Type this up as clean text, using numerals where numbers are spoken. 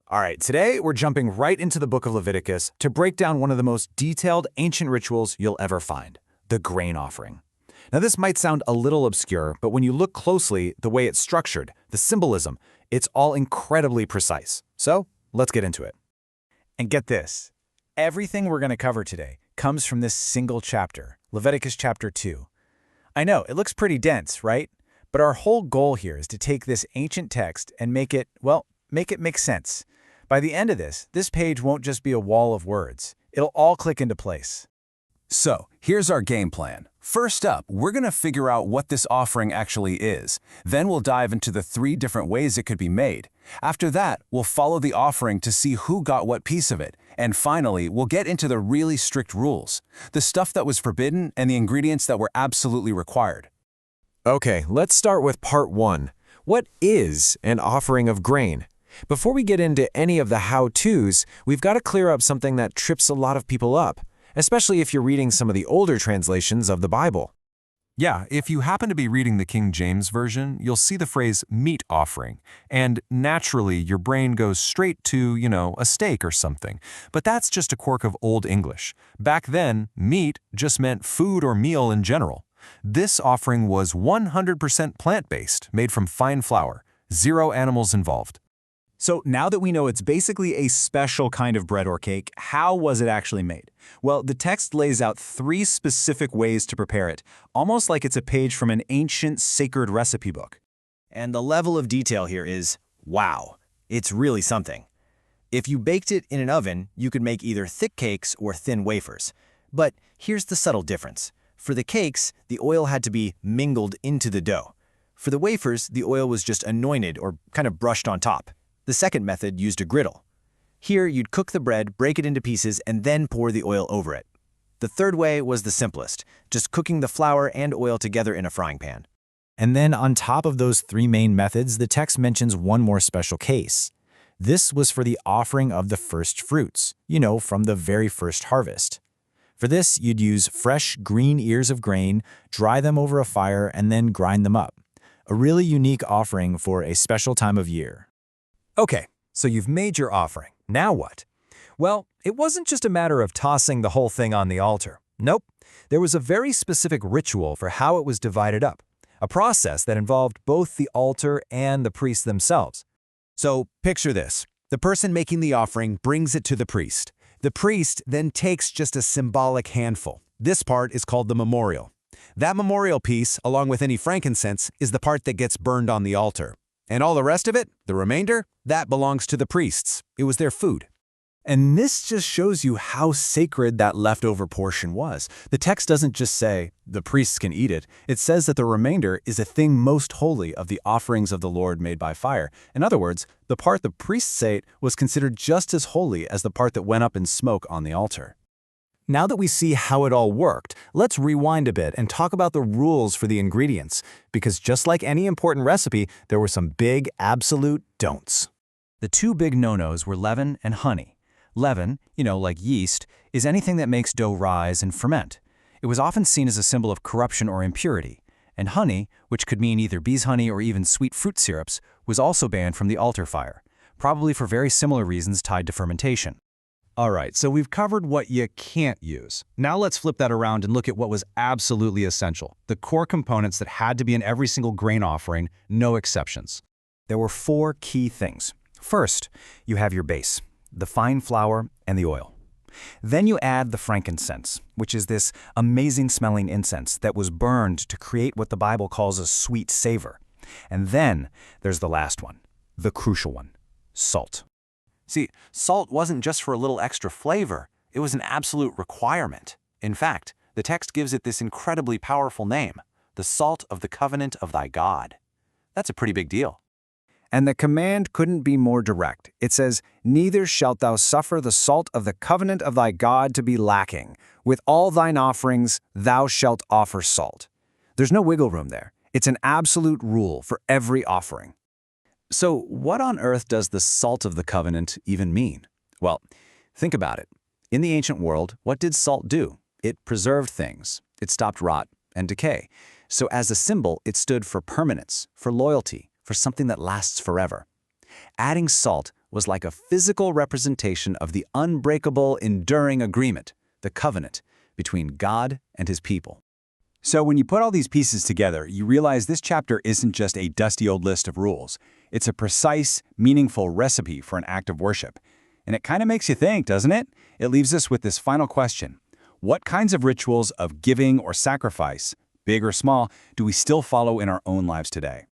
All right, today we're jumping right into the book of Leviticus to break down one of the most detailed ancient rituals you'll ever find, the grain offering. Now, this might sound a little obscure, but when you look closely, the way it's structured, the symbolism, it's all incredibly precise. So, let's get into it. And get this, everything we're going to cover today comes from this single chapter, Leviticus chapter 2. I know, it looks pretty dense, right? But our whole goal here is to take this ancient text and make it make sense. By the end of this page won't just be a wall of words. It'll all click into place. So, here's our game plan. First up, we're going to figure out what this offering actually is. Then we'll dive into the 3 different ways it could be made. After that, we'll follow the offering to see who got what piece of it. And finally, we'll get into the really strict rules, the stuff that was forbidden and the ingredients that were absolutely required. Okay, let's start with part 1. What is an offering of grain? Before we get into any of the how-tos, we've got to clear up something that trips a lot of people up, especially if you're reading some of the older translations of the Bible. Yeah, if you happen to be reading the King James Version, you'll see the phrase meat offering, and naturally your brain goes straight to, a steak or something. But that's just a quirk of Old English. Back then, meat just meant food or meal in general. This offering was 100% plant-based, made from fine flour, 0 animals involved. So now that we know it's basically a special kind of bread or cake, how was it actually made? Well, the text lays out 3 specific ways to prepare it, almost like it's a page from an ancient sacred recipe book. And the level of detail here is, wow, it's really something. If you baked it in an oven, you could make either thick cakes or thin wafers. But here's the subtle difference. For the cakes, the oil had to be mingled into the dough. For the wafers, the oil was just anointed or kind of brushed on top. The second method used a griddle. Here, you'd cook the bread, break it into pieces, and then pour the oil over it. The third way was the simplest, just cooking the flour and oil together in a frying pan. And then on top of those 3 main methods, the text mentions one more special case. This was for the offering of the first fruits, from the very first harvest. For this, you'd use fresh green ears of grain, dry them over a fire, and then grind them up. A really unique offering for a special time of year. Okay, so you've made your offering. Now what? Well, it wasn't just a matter of tossing the whole thing on the altar. Nope. There was a very specific ritual for how it was divided up, a process that involved both the altar and the priests themselves. So picture this. The person making the offering brings it to the priest. The priest then takes just a symbolic handful. This part is called the memorial. That memorial piece, along with any frankincense, is the part that gets burned on the altar. And all the rest of it, the remainder, that belongs to the priests. It was their food. And this just shows you how sacred that leftover portion was. The text doesn't just say, the priests can eat it. It says that the remainder is a thing most holy of the offerings of the Lord made by fire. In other words, the part the priests ate was considered just as holy as the part that went up in smoke on the altar. Now that we see how it all worked, let's rewind a bit and talk about the rules for the ingredients, because just like any important recipe, there were some big absolute don'ts. The 2 big no-nos were leaven and honey. Leaven, like yeast, is anything that makes dough rise and ferment. It was often seen as a symbol of corruption or impurity. And honey, which could mean either bees' honey or even sweet fruit syrups, was also banned from the altar fire, probably for very similar reasons tied to fermentation. All right, so we've covered what you can't use. Now let's flip that around and look at what was absolutely essential, the core components that had to be in every single grain offering, no exceptions. There were 4 key things. First, you have your base, the fine flour and the oil. Then you add the frankincense, which is this amazing-smelling incense that was burned to create what the Bible calls a sweet savor. And then there's the last one, the crucial one, salt. See, salt wasn't just for a little extra flavor, it was an absolute requirement. In fact, the text gives it this incredibly powerful name, the salt of the covenant of thy God. That's a pretty big deal. And the command couldn't be more direct. It says, "Neither shalt thou suffer the salt of the covenant of thy God to be lacking. With all thine offerings thou shalt offer salt." There's no wiggle room there. It's an absolute rule for every offering. So what on earth does the salt of the covenant even mean? Well, think about it. In the ancient world, what did salt do? It preserved things. It stopped rot and decay. So as a symbol, it stood for permanence, for loyalty, for something that lasts forever. Adding salt was like a physical representation of the unbreakable, enduring agreement, the covenant, between God and his people. So when you put all these pieces together, you realize this chapter isn't just a dusty old list of rules. It's a precise, meaningful recipe for an act of worship. And it kind of makes you think, doesn't it? It leaves us with this final question. What kinds of rituals of giving or sacrifice, big or small, do we still follow in our own lives today?